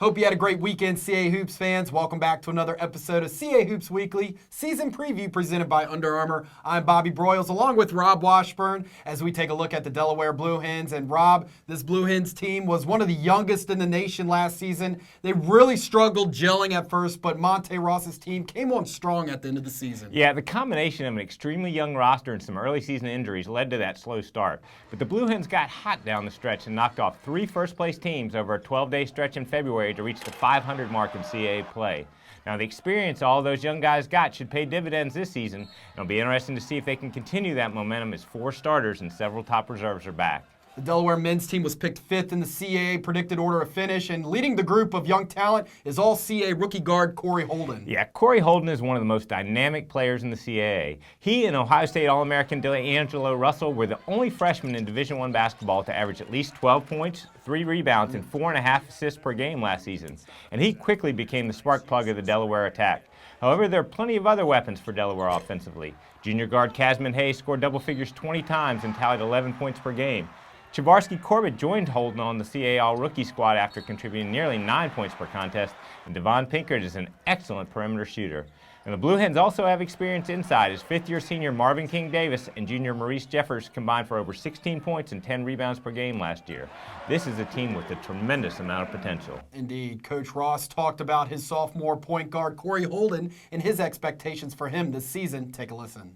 Hope you had a great weekend, CA Hoops fans. Welcome back to another episode of CA Hoops Weekly, season preview presented by Under Armour. I'm Bobby Broyles, along with Rob Washburn, as we take a look at the Delaware Blue Hens. And Rob, this Blue Hens team was one of the youngest in the nation last season. They really struggled gelling at first, but Monte Ross's team came on strong at the end of the season. Yeah, the combination of an extremely young roster and some early season injuries led to that slow start. But the Blue Hens got hot down the stretch and knocked off 3 first-place teams over a 12-day stretch in February to reach the 500 mark in CAA play. Now, the experience all those young guys got should pay dividends this season. It'll be interesting to see if they can continue that momentum as 4 starters and several top reserves are back. The Delaware men's team was picked 5th in the CAA predicted order of finish, and leading the group of young talent is All-CAA rookie guard Corey Holden. Yeah, Corey Holden is one of the most dynamic players in the CAA. He and Ohio State All-American D'Angelo Russell were the only freshmen in Division I basketball to average at least 12 points, 3 rebounds, and 4.5 assists per game last season. And he quickly became the spark plug of the Delaware attack. However, there are plenty of other weapons for Delaware offensively. Junior guard Casman Hayes scored double figures 20 times and tallied 11 points per game. Chavarsky Corbett joined Holden on the CAA All-Rookie squad after contributing nearly 9 points per contest, and Devon Pinkert is an excellent perimeter shooter. And the Blue Hens also have experience inside, as 5th-year senior Marvin King Davis and junior Maurice Jeffers combined for over 16 points and 10 rebounds per game last year. This is a team with a tremendous amount of potential. Indeed. Coach Ross talked about his sophomore point guard Corey Holden and his expectations for him this season. Take a listen.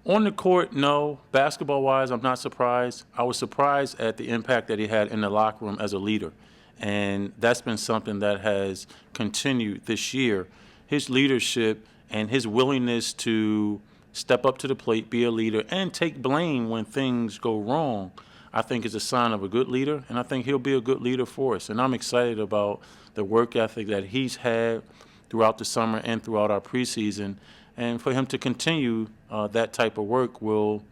On the court, no. Basketball-wise, I'm not surprised. I was surprised at the impact that he had in the locker room as a leader. And that's been something that has continued this year. His leadership and his willingness to step up to the plate, be a leader, and take blame when things go wrong, I think is a sign of a good leader, and I think he'll be a good leader for us. And I'm excited about the work ethic that he's had throughout the summer and throughout our preseason. And for him to continue that type of work will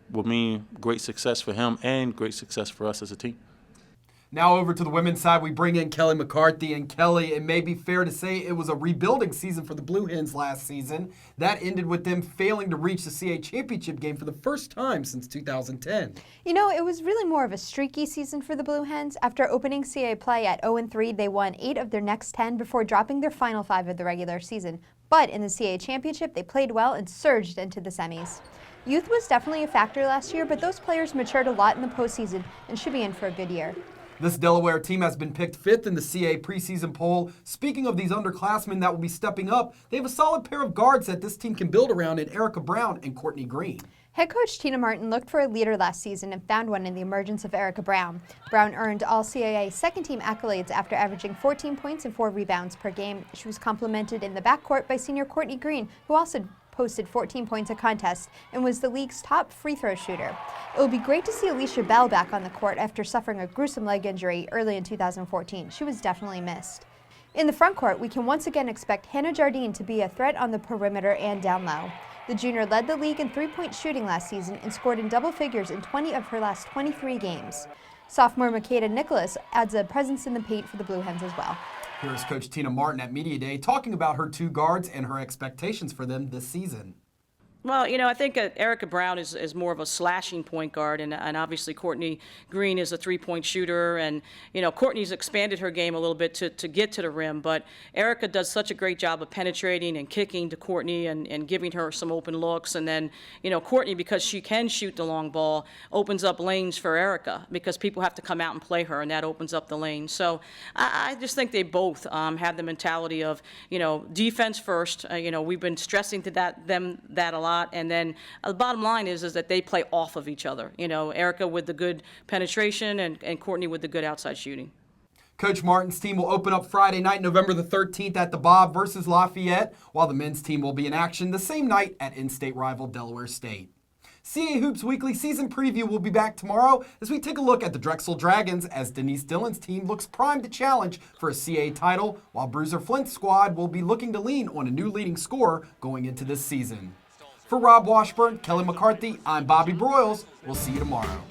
mean great success for him and great success for us as a team. Now over to the women's side, we bring in Kelly McCarthy. And Kelly, it may be fair to say it was a rebuilding season for the Blue Hens last season. That ended with them failing to reach the CAA championship game for the first time since 2010. You know, it was really more of a streaky season for the Blue Hens. After opening CAA play at 0-3, they won 8 of their next 10 before dropping their final 5 of the regular season. But in the CAA championship, they played well and surged into the semis. Youth was definitely a factor last year, but those players matured a lot in the postseason and should be in for a good year. This Delaware team has been picked 5th in the CAA preseason poll. Speaking of these underclassmen that will be stepping up, they have a solid pair of guards that this team can build around in Erica Brown and Courtney Green. Head coach Tina Martin looked for a leader last season and found one in the emergence of Erica Brown. Brown earned All-CAA second-team accolades after averaging 14 points and 4 rebounds per game. She was complimented in the backcourt by senior Courtney Green, who also posted 14 points a contest and was the league's top free throw shooter. It will be great to see Alicia Bell back on the court after suffering a gruesome leg injury early in 2014. She was definitely missed. In the front court, we can once again expect Hannah Jardine to be a threat on the perimeter and down low. The junior led the league in three-point shooting last season and scored in double figures in 20 of her last 23 games. Sophomore Makeda Nicholas adds a presence in the paint for the Blue Hens as well. Here's Coach Tina Martin at Media Day talking about her 2 guards and her expectations for them this season. Well, you know, I think Erica Brown is more of a slashing point guard, and obviously Courtney Green is a three-point shooter, and, you know, Courtney's expanded her game a little bit to get to the rim, but Erica does such a great job of penetrating and kicking to Courtney and giving her some open looks, and then, you know, Courtney, because she can shoot the long ball, opens up lanes for Erica because people have to come out and play her, and that opens up the lane. So I just think they both have the mentality of, you know, defense first. You know, we've been stressing to them that a lot. And then the bottom line is that they play off of each other. You know, Erica with the good penetration and Courtney with the good outside shooting. Coach Martin's team will open up Friday night, November the 13th at the Bob versus Lafayette, while the men's team will be in action the same night at in-state rival Delaware State. CA Hoops Weekly season preview will be back tomorrow as we take a look at the Drexel Dragons as Denise Dillon's team looks primed to challenge for a CA title, while Bruiser Flint's squad will be looking to lean on a new leading scorer going into this season. For Rob Washburn, Kelly McCarthy, I'm Bobby Broyles. We'll see you tomorrow.